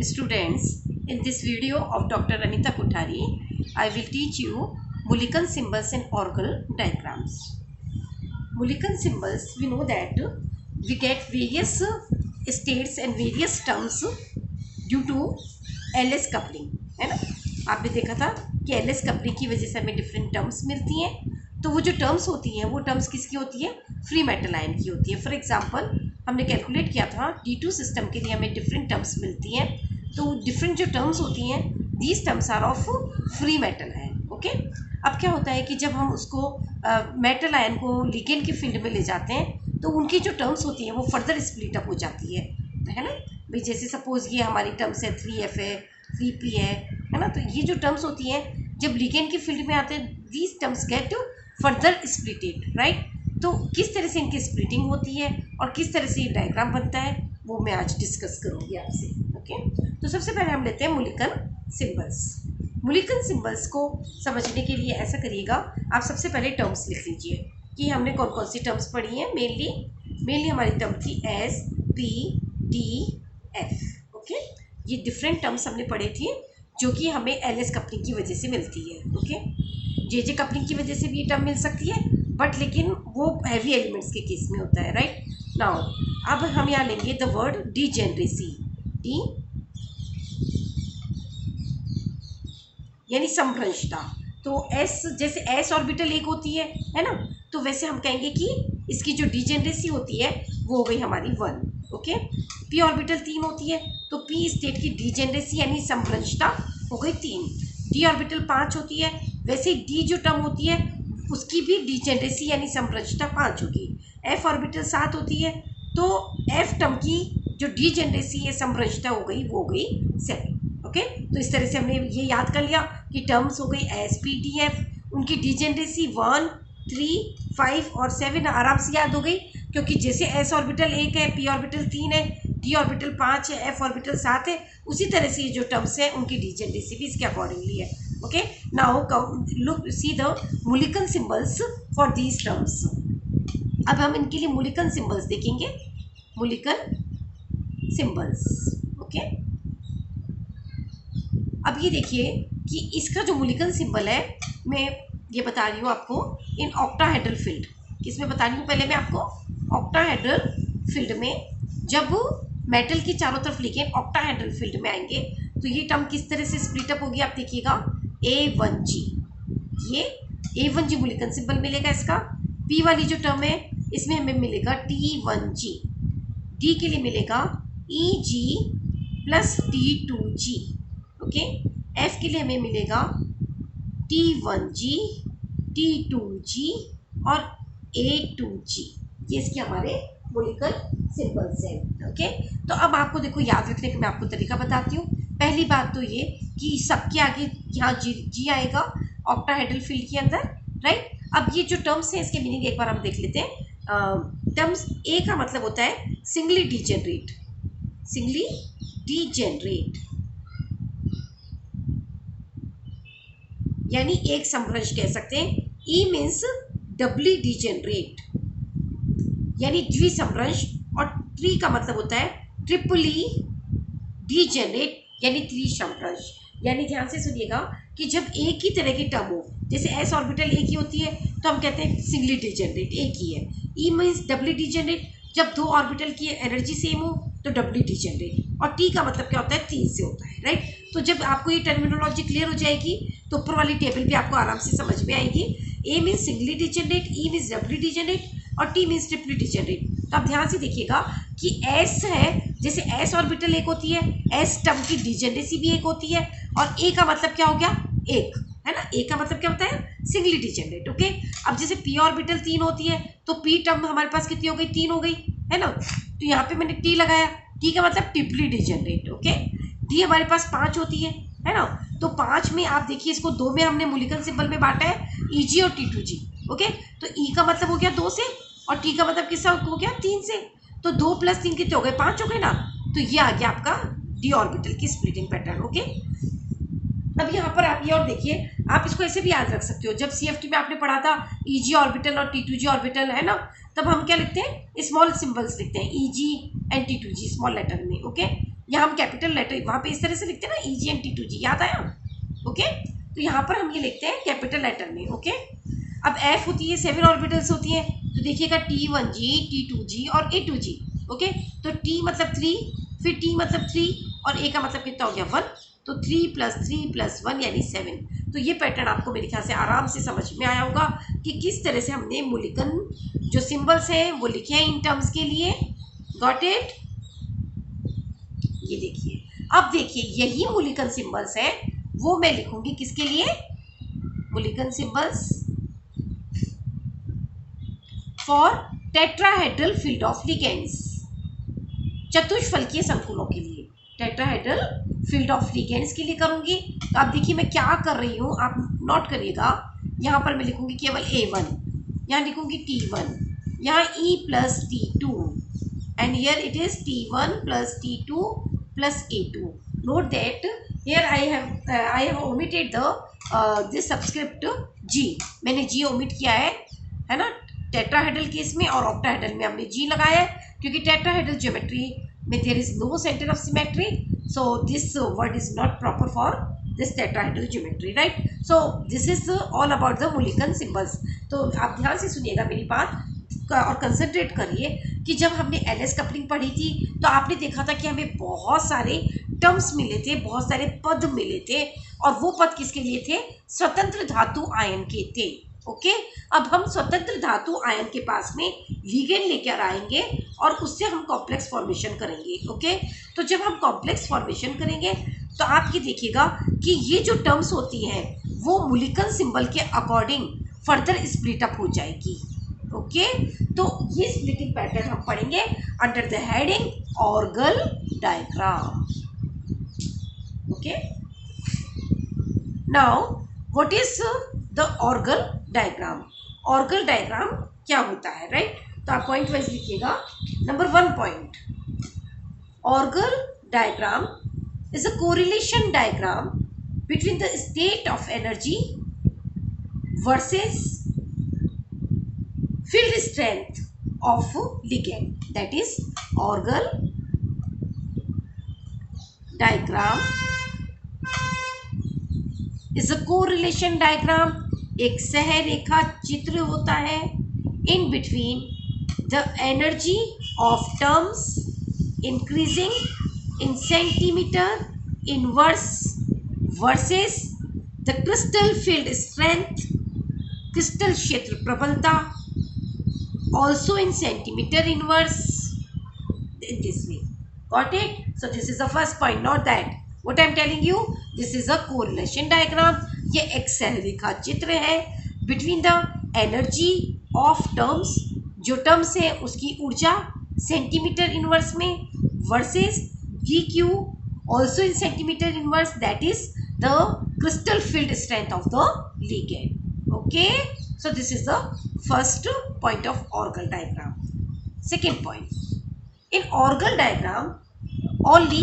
Students, in this video of Dr. Anita Kothari, I will teach you Mulliken symbols and Orgel diagrams. Mulliken symbols, we know that we get various states and various terms due to LS coupling, है ना। आपने देखा था कि LS coupling की वजह से हमें डिफरेंट टर्म्स मिलती हैं। तो वो जो टर्म्स होती हैं वो टर्म्स किसकी होती है? फ्री मेटल आयन की होती है। फॉर एग्जांपल हमने कैलकुलेट किया था D2 सिस्टम के लिए हमें डिफरेंट टर्म्स मिलती हैं। तो डिफरेंट जो टर्म्स होती हैं these terms are of free metal ion. Okay, अब क्या होता है कि जब हम उसको मेटल आयन को लिगेंड के फील्ड में ले जाते हैं तो उनकी जो टर्म्स होती हैं वो फर्दर स्प्लिट अप हो जाती है ना भाई। जैसे सपोज ये हमारी टर्म्स है 3F है, 3P है ना। तो ये जो टर्म्स होती हैं जब लिगेंड के फील्ड में आते हैं these terms get further splitted, right. तो किस तरह से इनकी स्प्लिटिंग होती है और किस तरह से ये डायग्राम बनता है वो मैं आज डिस्कस करूँगी आपसे। ओके, तो सबसे पहले हम लेते हैं मुलिकन सिम्बल्स। मुलिकन सिम्बल्स को समझने के लिए ऐसा करिएगा, आप सबसे पहले टर्म्स लिख लीजिए कि हमने कौन कौन सी टर्म्स पढ़ी हैं। मेनली हमारी टर्म थी SPDF। ओके, ये डिफरेंट टर्म्स हमने पढ़े थे जो कि हमें एलएस कपलिंग की वजह से मिलती है। ओके, जे कपलिंग की वजह से भी ये टर्म मिल सकती है बट लेकिन वो हैवी एलिमेंट्स के केस में होता है, राइट। नाउ अब हम यहाँ लेंगे द वर्ड डीजेनरेसी, डी यानी संभ्रंशता। तो एस जैसे एस ऑर्बिटल एक होती है ना, तो वैसे हम कहेंगे कि इसकी जो डीजेनरेसी होती है वो हो गई हमारी 1। ओके, पी ऑर्बिटल 3 होती है तो पी स्टेट की डीजेनरेसी यानी संभ्रंशता हो गई 3। डी ऑर्बिटल 5 होती है, वैसे डी जो टर्म होती है उसकी भी डीजेनरेसी यानी संभ्रंशता 5 होगी। एफ ऑर्बिटल 7 होती है तो एफ टर्म की जो डीजेनरेसी या संभ्रंशता हो गई वो हो गई 7। ओके, तो इस तरह से हमने ये याद कर लिया कि टर्म्स हो गई SPDF, उनकी डीजेनरेसी 1, 3, 5 और 7 आराम से याद हो गई क्योंकि जैसे S ऑर्बिटल 1 है, P ऑर्बिटल 3 है, D ऑर्बिटल 5 है, F ऑर्बिटल 7 है, उसी तरह से ये जो टर्म्स है उनकी डीजेनरेसी भी इसके अकॉर्डिंगली है। Okay, now look see the Mulliken symbols for these terms. अब हम इनके लिए मुलिकन सिंबल्स देखेंगे, मुलिकन सिंबल्स। ओके, अब ये देखिए कि इसका जो मुलिकन सिंबल है मैं ये बता रही हूँ आपको इन ऑक्टाहेड्रल फील्ड। किसमें बता रही हूँ पहले मैं आपको? ऑक्टाहेड्रल फील्ड में। जब मेटल के चारों तरफ लिखे ऑक्टाहेड्रल फील्ड में आएंगे तो ये टर्म किस तरह से स्प्लिट अप होगी आप देखिएगा। A1G, ये A1G मुलिकन सिंबल मिलेगा इसका। P वाली जो टर्म है इसमें हमें मिलेगा T1G, D के लिए मिलेगा EG plus T2G। Okay, F के लिए हमें मिलेगा T1G, T2G और A2G। ये इसके हमारे मोलिकल सिंबल्स हैं। ओके, तो अब आपको देखो याद रखने का मैं आपको तरीका बताती हूँ। पहली बात तो ये कि सबके आगे यहाँ जी आएगा ऑक्टाहेड्रल फील्ड के अंदर, राइट। अब ये जो टर्म्स हैं इसके मीनिंग एक बार हम देख लेते हैं। टर्म्स ए का मतलब होता है सिंगली डीजेनरेट, सिंगली डीजेनरेट यानी एक संभ्रंश कह सकते हैं। ई मीन्स डबली डीजेनरेट यानी द्विसंभ्रंश, और ट्री का मतलब होता है ट्रिपली डीजेनरेट यानी त्रिसंभ्रंश। यानी ध्यान से सुनिएगा कि जब एक ही तरह की टर्म हो, जैसे एस ऑर्बिटल एक ही होती है तो हम कहते हैं सिंगली डीजेनरेट, एक ही है। ई मीन्स डबली डीजेनरेट, जब दो ऑर्बिटल की एनर्जी सेम हो तो डबली डीजेनरेट। और टी का मतलब क्या होता है? 3 से होता है, राइट। तो जब आपको ये टर्मिनोलॉजी क्लियर हो जाएगी तो ऊपर वाली टेबल भी आपको आराम से समझ में आएगी। A means singly degenerate, E means doubly degenerate और टी मीन्स ट्रिपली डीजेनरेट। तो आप ध्यान से देखिएगा कि एस है, जैसे एस ऑर्बिटल एक होती है, एस टर्म की डीजेनरेसी भी एक होती है, और ए का मतलब क्या हो गया? एक, है ना। ए का मतलब क्या होता है? Singly degenerate. ओके, अब जैसे पी ऑर्बिटल 3 होती है तो पी टर्म हमारे पास कितनी हो गई? 3 हो गई, है ना। तो यहाँ पे मैंने टी लगाया, टी का मतलब ट्रिपली डीजेनरेट। ओके, डी हमारे पास 5 होती है ना। तो 5 में आप देखिए इसको 2 में हमने मुलिकन सिंबल में बांटा है, ईजी और T2G। ओके, तो ई का मतलब हो गया 2 से और टी का मतलब किससे हो गया? 3 से। तो 2 + 3 कितने हो गए? 5 हो गए ना। तो ये आ गया आपका डी ऑर्बिटल की स्प्लिटिंग पैटर्न। ओके, अब यहाँ पर आप ये और देखिए, आप इसको ऐसे भी याद रख सकते हो। जब CFT में आपने पढ़ा था EG ऑर्बिटल और T2G ऑर्बिटल, है ना, तब हम क्या लिखते हैं? स्मॉल सिंबल्स लिखते हैं, EG and T2G small letter में। ओके, यहाँ हम कैपिटल लेटर वहाँ पे इस तरह से लिखते हैं ना EGNT2G, याद आया? ओके, तो यहाँ पर हम ये लिखते हैं कैपिटल लेटर में। ओके, अब F होती है 7 ऑर्बिटल्स होती हैं, तो देखिएगा T1G, T2G और A2G। ओके, तो T मतलब 3, फिर T मतलब 3 और A का मतलब कितना हो गया 1, तो 3 + 3 + 1 यानी 7। तो ये पैटर्न आपको मेरे ख्याल से आराम से समझ में आया होगा कि किस तरह से हमने मूल्यांकन जो सिंबल्स हैं वो लिखे हैं इन टर्म्स के लिए। Got it? ये देखिए, अब देखिए यही मूल्यांकन सिंबल्स है वो मैं लिखूंगी किसके लिए? Mulliken symbols for tetrahedral field of ligands, चतुष्फलकीय संकुलों के लिए, टेट्राहेड्रल फील्ड ऑफ लिगेंड्स के लिए करूंगी। तो आप देखिए मैं क्या कर रही हूँ, आप नोट करिएगा। यहाँ पर मैं लिखूंगी केवल A1, यहाँ लिखूंगी T1, यहाँ E + T2 and here it is T1 + T2 + A2। Note that here I have omitted the this subscript G, मैंने G ओमिट किया है ना? टेट्राहेड्रल केस में और ऑक्टाहेड्रल में हमने G लगाया है, क्योंकि टेट्राहेड्रल ज्योमेट्री में there is no centre of symmetry, so this word is not proper for this tetrahedral geometry, right? So this is all about the मूल्यांकन symbols। तो आप ध्यान से सुनिएगा मेरी बात और कंसंट्रेट करिए कि जब हमने LS कपलिंग पढ़ी थी तो आपने देखा था कि हमें बहुत सारे टर्म्स मिले थे, बहुत सारे पद मिले थे, और वो पद किसके लिए थे? स्वतंत्र धातु आयन के थे। ओके, अब हम स्वतंत्र धातु आयन के पास में लिगेंड लेकर आएंगे और उससे हम कॉम्प्लेक्स फॉर्मेशन करेंगे। ओके, तो जब हम कॉम्प्लेक्स फॉर्मेशन करेंगे तो आप ये देखिएगा कि ये जो टर्म्स होती हैं वो मूल्यांकन सिंबल के अकॉर्डिंग फर्दर स्प्लिट अप हो जाएगी। ओके, तो ये स्प्लिटिंग पैटर्न हम पढ़ेंगे under the heading Orgel diagram. Okay, now what is the Orgel diagram? Orgel diagram क्या होता है, राइट? तो आप पॉइंट वाइज लिखिएगा। Number 1 point, Orgel diagram is a correlation diagram between the state of energy versus field strength of ligand, that is orgel diagram is a correlation diagram, एक सहरेखा चित्र होता है in between the energy of terms increasing in centimeter inverse versus the crystal field strength, crystal क्षेत्र प्रबलता also in centimeter inverse, in this way. Got it? So this is the first point. Not that what I am telling you, this is a correlation diagram. ये एक सहरेखा चित्र है between the energy of terms, जो terms है उसकी ऊर्जा centimetre inverse में versus dq also in centimeter inverse, that is the crystal field strength of the ligand. Okay, so this is the first point of orgel diagram. Second point, in orgel diagram only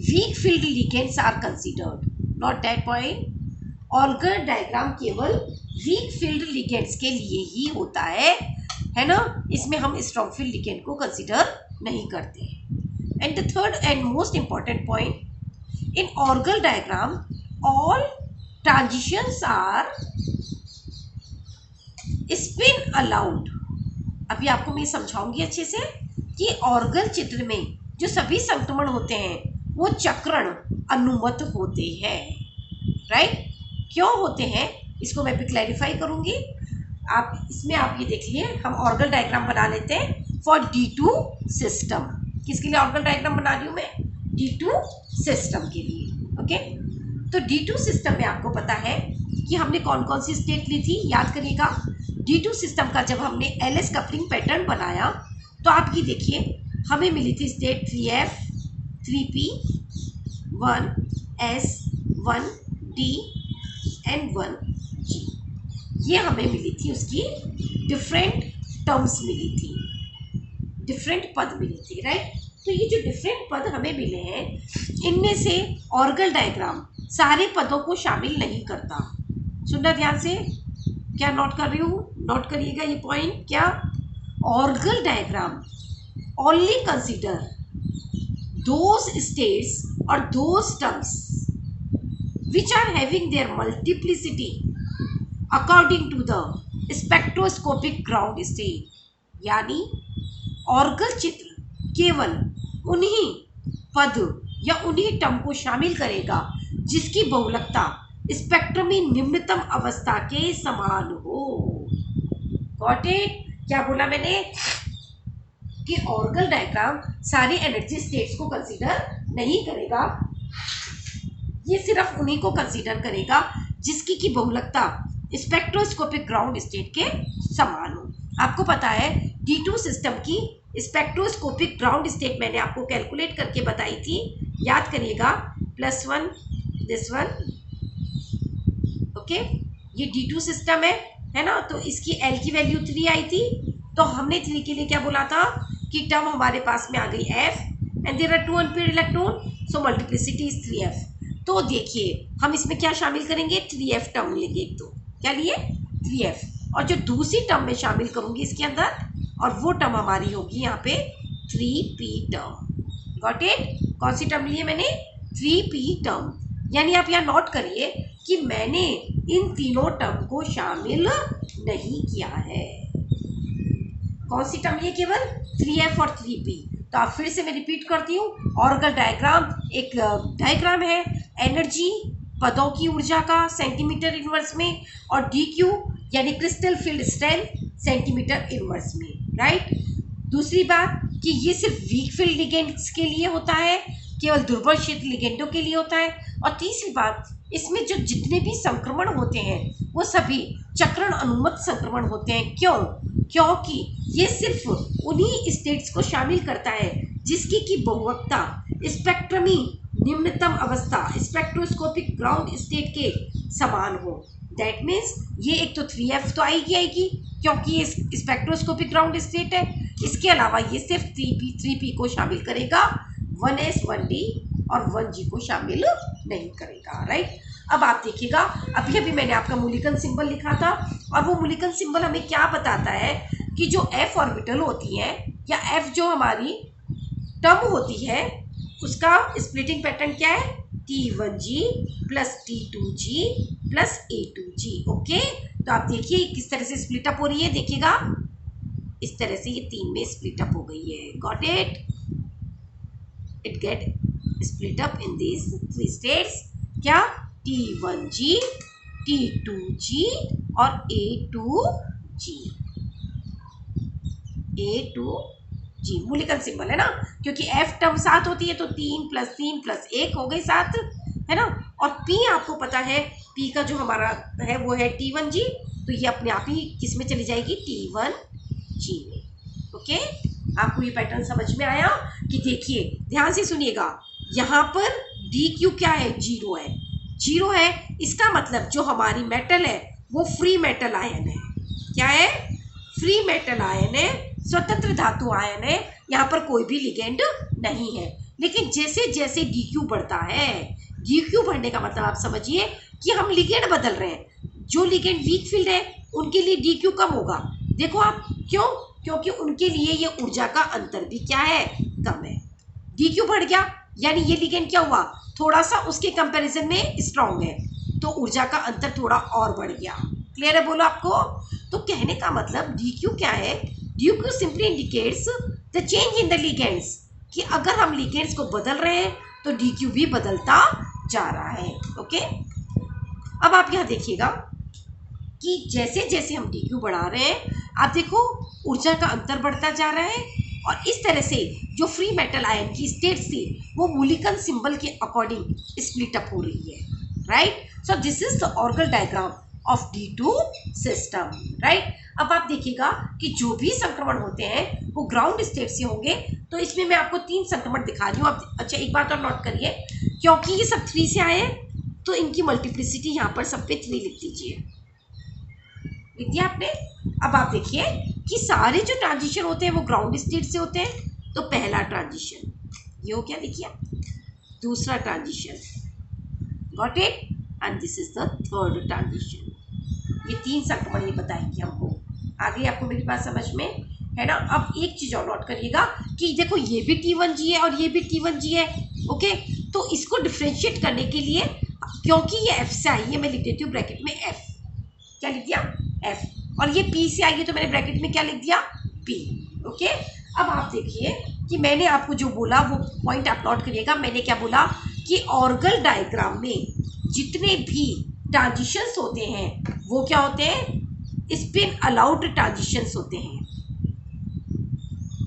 weak field ligands are considered. Not that point. Orgel diagram केवल weak field ligands के लिए ही होता है ना? इसमें हम strong field ligand को कंसिडर नहीं करते। And the third and most important point, in Orgel diagram all transitions are spin allowed. अभी आपको मैं समझाऊंगी अच्छे से कि ऑर्गल चित्र में जो सभी संक्रमण होते हैं वो चक्रण अनुमत होते हैं, राइट? क्यों होते हैं इसको मैं भी क्लैरिफाई करूंगी। आप इसमें आप ये देखिए, हम ऑर्गल डायग्राम बना लेते हैं फॉर D2 सिस्टम। किसके लिए ऑर्गल डायग्राम बना रही हूँ मैं? D2 सिस्टम के लिए। ओके, तो D2 सिस्टम में आपको पता है कि हमने कौन कौन सी स्टेट ली थी, याद करिएगा। D2 सिस्टम का जब हमने LS कपलिंग पैटर्न बनाया तो आप ये देखिए हमें मिली थी state 3F, 3P, 1S, 1D and 1G। ये हमें मिली थी, उसकी डिफरेंट टर्म्स मिली थी, डिफरेंट पद मिली थी, राइट? तो ये जो डिफरेंट पद हमें मिले हैं इनमें से ऑर्गल डायग्राम सारे पदों को शामिल नहीं करता। सुनना ध्यान से, क्या नोट कर रही हूँ, नोट करिएगा ये पॉइंट। क्या? Orgel diagram only consider those states or those terms which are having their multiplicity according to the spectroscopic ground state, यानी ऑर्गल चित्र केवल उन्हीं पद या उन्हीं टर्म को शामिल करेगा जिसकी बहुलकता स्पेक्ट्रम में निम्नतम अवस्था के समान हो। Got it? क्या बोला मैंने कि ऑर्गल डायग्राम सारी एनर्जी स्टेट्स को कंसीडर नहीं करेगा, ये सिर्फ उन्हीं को कंसीडर करेगा जिसकी की बहुलकता स्पेक्ट्रोस्कोपिक ग्राउंड स्टेट के समान हो। आपको पता है D2 सिस्टम की स्पेक्ट्रोस्कोपिक ग्राउंड स्टेट मैंने आपको कैलकुलेट करके बताई थी, याद करिएगा, +1 दिस वन, ओके। ये D2 सिस्टम है ना, तो इसकी L की वैल्यू 3 आई थी, तो हमने 3 के लिए क्या बोला था कि टर्म हमारे पास में आ गई F and there are 2 unpaired electron, so multiplicity is 3F। तो देखिए हम इसमें क्या शामिल करेंगे, 3F टर्म लेंगे, एक तो क्या लिए 3F, और जो दूसरी टर्म में शामिल करूंगी इसके अंदर, और वो टर्म हमारी होगी यहाँ पे 3P टर्म। Got it? कौन सी टर्म लिए मैंने, 3P टर्म। यानी आप यहाँ नोट करिए कि मैंने इन तीनों टर्म को शामिल नहीं किया है। कौन सी टर्म लिए, केवल 3F और 3P। तो आप फिर से मैं रिपीट करती हूँ, ऑर्गल डायग्राम एक डायग्राम है एनर्जी पदों की ऊर्जा का सेंटीमीटर इनवर्स में, और DQ यानी crystal field strength centimetre inverse में, राइट। दूसरी बात कि ये सिर्फ वीक फील्ड लिगेंड्स के लिए होता है, केवल दुर्बल क्षेत्र लिगेंडों के लिए होता है। और तीसरी बात, इसमें जो जितने भी संक्रमण होते हैं वो सभी चक्रण अनुमत संक्रमण होते हैं। क्यों? क्योंकि ये सिर्फ उन्हीं स्टेट्स को शामिल करता है जिसकी की बहुवक्ता स्पेक्ट्रमी निम्नतम अवस्था स्पेक्ट्रोस्कोपिक ग्राउंड स्टेट के समान हो। दैट मीन्स ये एक तो 3F तो आएगी क्योंकि ये स्पेक्ट्रोस्कोपिक ग्राउंड स्टेट है। इसके अलावा ये सिर्फ 3P को शामिल करेगा, 1S 1D और 1G को शामिल नहीं करेगा, राइट। अब आप देखिएगा, अभी अभी मैंने आपका मूलिकन सिंबल लिखा था, और वो मूलिकन सिंबल हमें क्या बताता है कि जो F ऑर्बिटल होती है या F जो हमारी टर्म होती है उसका स्प्लिटिंग पैटर्न क्या है, T1G plus T2G plus A2G। Okay, तो आप देखिए किस तरह से स्प्लिट अप हो रही है, देखिएगा इस तरह से ये 3 में स्प्लिट अप हो गई है। Got it? It get split up in these 3 states, क्या, T1G T2G और A2G। मूलिकन सिंबल है ना, क्योंकि F टर्म 7 होती है तो 3 + 3 + 1 हो गई 7, है ना। और P आपको पता है, P का जो हमारा है वो है T1G, तो ये अपने आप ही किस में चली जाएगी, T1G में। ओके, आपको ये पैटर्न समझ में आया कि देखिए ध्यान से सुनिएगा, यहाँ पर DQ क्या है, 0 है। 0 है, इसका मतलब जो हमारी मेटल है वो फ्री मेटल आयन है। क्या है, फ्री मेटल आयन है, स्वतंत्र धातु आयन है, यहाँ पर कोई भी लिगेंड नहीं है। लेकिन जैसे जैसे DQ बढ़ता है, DQ बढ़ने का मतलब आप समझिए कि हम लिगेंड बदल रहे हैं। जो लिगेंड वीक फील्ड है उनके लिए DQ कम होगा। देखो आप, क्यों? क्योंकि उनके लिए ये ऊर्जा का अंतर भी क्या है, कम है। DQ बढ़ गया यानी ये लिगेंड क्या हुआ, थोड़ा सा उसके कंपैरिजन में स्ट्रांग है, तो ऊर्जा का अंतर थोड़ा और बढ़ गया। क्लियर है बोलो आपको? तो कहने का मतलब DQ क्या है, DQ simply indicates the change in the ligands, कि अगर हम लिगेंड्स को बदल रहे हैं तो DQ भी बदलता जा रहा है। ओके, अब आप यहाँ देखिएगा कि जैसे जैसे हम DQ बढ़ा रहे हैं, आप देखो ऊर्जा का अंतर बढ़ता जा रहा है, और इस तरह से जो फ्री मेटल आयन की स्टेट्स थी वो मूलिकन सिंबल के अकॉर्डिंग स्प्लिट अप हो रही है, right. So this is the Orgel diagram of D2 system, right. अब आप देखिएगा कि जो भी संक्रमण होते हैं वो ग्राउंड स्टेट से होंगे, तो इसमें मैं आपको 3 संक्रमण दिखा रही हूँ। आप अच्छा एक बात और नोट करिए, क्योंकि ये सब 3 से आए हैं तो इनकी मल्टीप्लिसिटी यहाँ पर सब पे 3 लिख दीजिए, लिख दिया आपने। अब आप देखिए कि सारे जो ट्रांजिशन होते हैं वो ग्राउंड स्टेट से होते हैं। तो पहला ट्रांजिशन ये हो गया, देखिए, दूसरा transition, got it, and this is the third transition. ये 3 संक्रमण ये बताएंगे हमको। आ गई आपको मेरी बात समझ में, है ना। अब एक चीज और नोट करिएगा कि कि देखो ये भी T1G है और ये भी T1G है। ओके, तो इसको डिफ्रेंशिएट करने के लिए, क्योंकि ये F से आई है, मैं लिख देती हूँ ब्रैकेट में F। क्या लिख दिया? F। और ये P से आई है तो मैंने ब्रैकेट में क्या लिख दिया? P। ओके, अब आप देखिए कि मैंने आपको जो बोला वो पॉइंट आप नोट करिएगा। मैंने क्या बोला कि ऑर्गल डायग्राम में जितने भी ट्रांजिशंस होते हैं वो क्या होते हैं? स्पिन अलाउड ट्रांजिशंस होते हैं।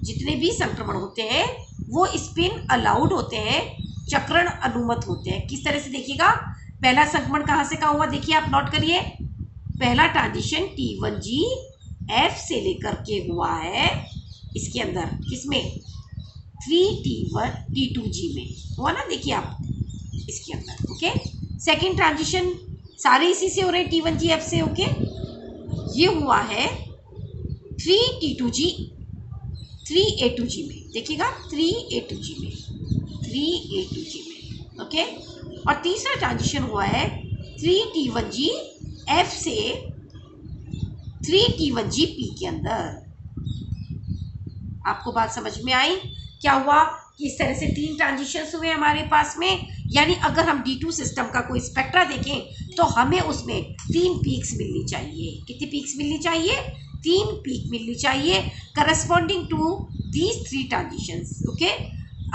जितने भी संक्रमण होते हैं वो स्पिन अलाउड होते हैं, चक्रण अनुमत होते हैं। किस तरह से देखिएगा, पहला संक्रमण कहाँ से कहाँ हुआ, देखिए आप नोट करिए। पहला ट्रांजिशन T1G F से लेकर के हुआ है इसके अंदर, किसमें? 3T2G में हुआ ना, देखिए आप इसके अंदर। ओके, सेकेंड ट्रांजिशन सारे इसी से हो रहे हैं, T1G F से। ओके, ये हुआ है 3T2G 3A2G में, देखिएगा 3A2G में, 3A2G में। ओके, और तीसरा ट्रांजिशन हुआ है 3T1G F से 3T1G P के अंदर। आपको बात समझ में आई? क्या हुआ कि इस तरह से 3 ट्रांजिशंस हुए हमारे पास में। यानी अगर हम D2 सिस्टम का कोई स्पेक्ट्रा देखें तो हमें उसमें 3 पीक्स मिलनी चाहिए। कितनी पीक्स मिलनी चाहिए? 3 पीक मिलनी चाहिए corresponding to these 3 transitions. Okay,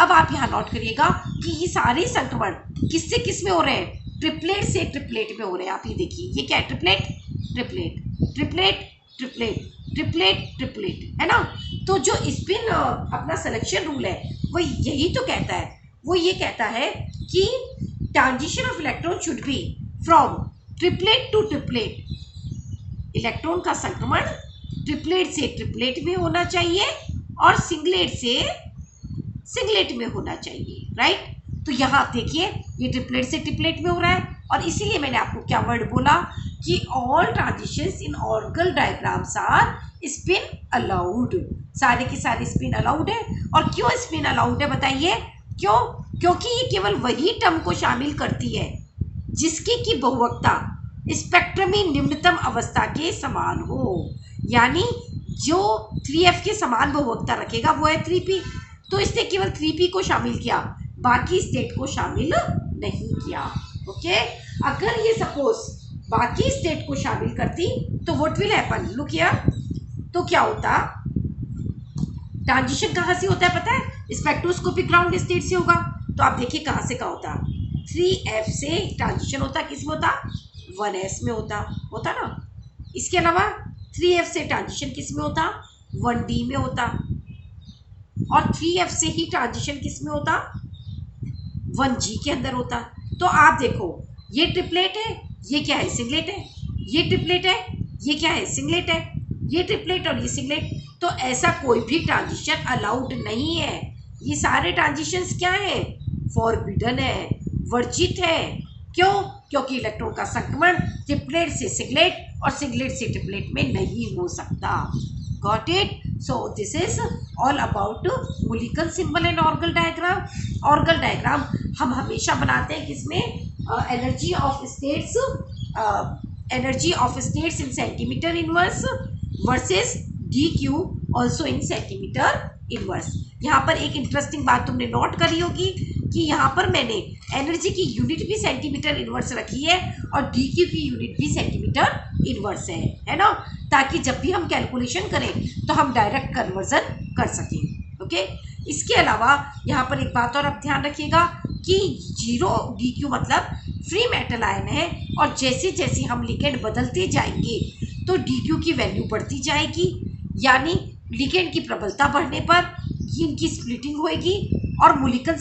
अब आप यहाँ नोट करिएगा कि ये सारे संक्रमण किससे किस में हो रहे हैं? ट्रिपलेट से ट्रिपलेट में हो रहे हैं। आप ये देखिए, ये क्या है? Triplet triplet triplet triplet triplet triplet, है ना। तो जो स्पिन अपना सिलेक्शन रूल है वो यही तो कहता है, वो ये कहता है कि transition of electron should be from triplet to triplet. Electron का संक्रमण ट्रिपलेट से ट्रिपलेट में होना चाहिए और सिंगलेट से सिंगलेट में होना चाहिए, राइट। तो यहाँ आप देखिए ये ट्रिपलेट से ट्रिपलेट में हो रहा है, और इसीलिए मैंने आपको क्या वर्ड बोला कि all transitions in Orgel diagrams are spin allowed. सारे के सारे स्पिन अलाउड है। और क्यों स्पिन अलाउड है बताइए? क्यों? क्योंकि ये केवल वही टर्म को शामिल करती है जिसकी की बहुवक्ता स्पेक्ट्रम में निम्नतम अवस्था के समान हो। यानी जो 3F के समान बहुवक्ता रखेगा वो है 3P। तो इसने केवल 3P को शामिल किया, बाकी स्टेट को शामिल नहीं किया। ओके, अगर ये सपोज बाकी स्टेट को शामिल करती तो what will happen? Look here, तो क्या होता? ट्रांजिशन कहाँ से होता है पता है? स्पेक्ट्रोस्कोपिक ग्राउंड स्टेट से होगा। तो आप देखिए कहाँ से कहाँ होता? 3F से ट्रांजिशन होता, किस में होता? 1S में होता ना। इसके अलावा 3F से ट्रांजिशन किस में होता? 1D में होता। और 3F से ही ट्रांजिशन किस में होता? 1G के अंदर होता। तो आप देखो, ये ट्रिपलेट है, ये क्या है? सिंगलेट है। ये ट्रिपलेट है, ये क्या है? सिंगलेट है। ये ट्रिपलेट और ये सिंगलेट। तो ऐसा कोई भी ट्रांजिशन अलाउड नहीं है। ये सारे ट्रांजिशंस क्या है? फॉरबिडन है, वर्जित है। क्यों? क्योंकि इलेक्ट्रॉन का संक्रमण ट्रिपलेट से सिंगलेट और सिंगलेट से ट्रिपलेट में नहीं हो सकता। Got it? So this is all about Mulliken symbol and Orgel diagram. Orgel डायग्राम हम हमेशा बनाते हैं किसमें? Energy of states in centimetre inverse versus DQ also in centimetre inverse. यहाँ पर एक इंटरेस्टिंग बात तुमने नोट करी होगी कि यहाँ पर मैंने एनर्जी की यूनिट भी सेंटीमीटर इनवर्स रखी है और DQ की यूनिट भी सेंटीमीटर इनवर्स है ना, ताकि जब भी हम कैलकुलेशन करें तो हम डायरेक्ट कन्वर्जन कर सकें। ओके, इसके अलावा यहाँ पर एक बात और आप ध्यान रखिएगा कि 0 DQ मतलब फ्री मेटल आयन है, और जैसे जैसे हम लिगेंड बदलते जाएंगे तो DQ की वैल्यू बढ़ती जाएगी। यानी लिगेंड की प्रबलता बढ़ने पर इनकी स्प्लिटिंग होएगी और मोलिकल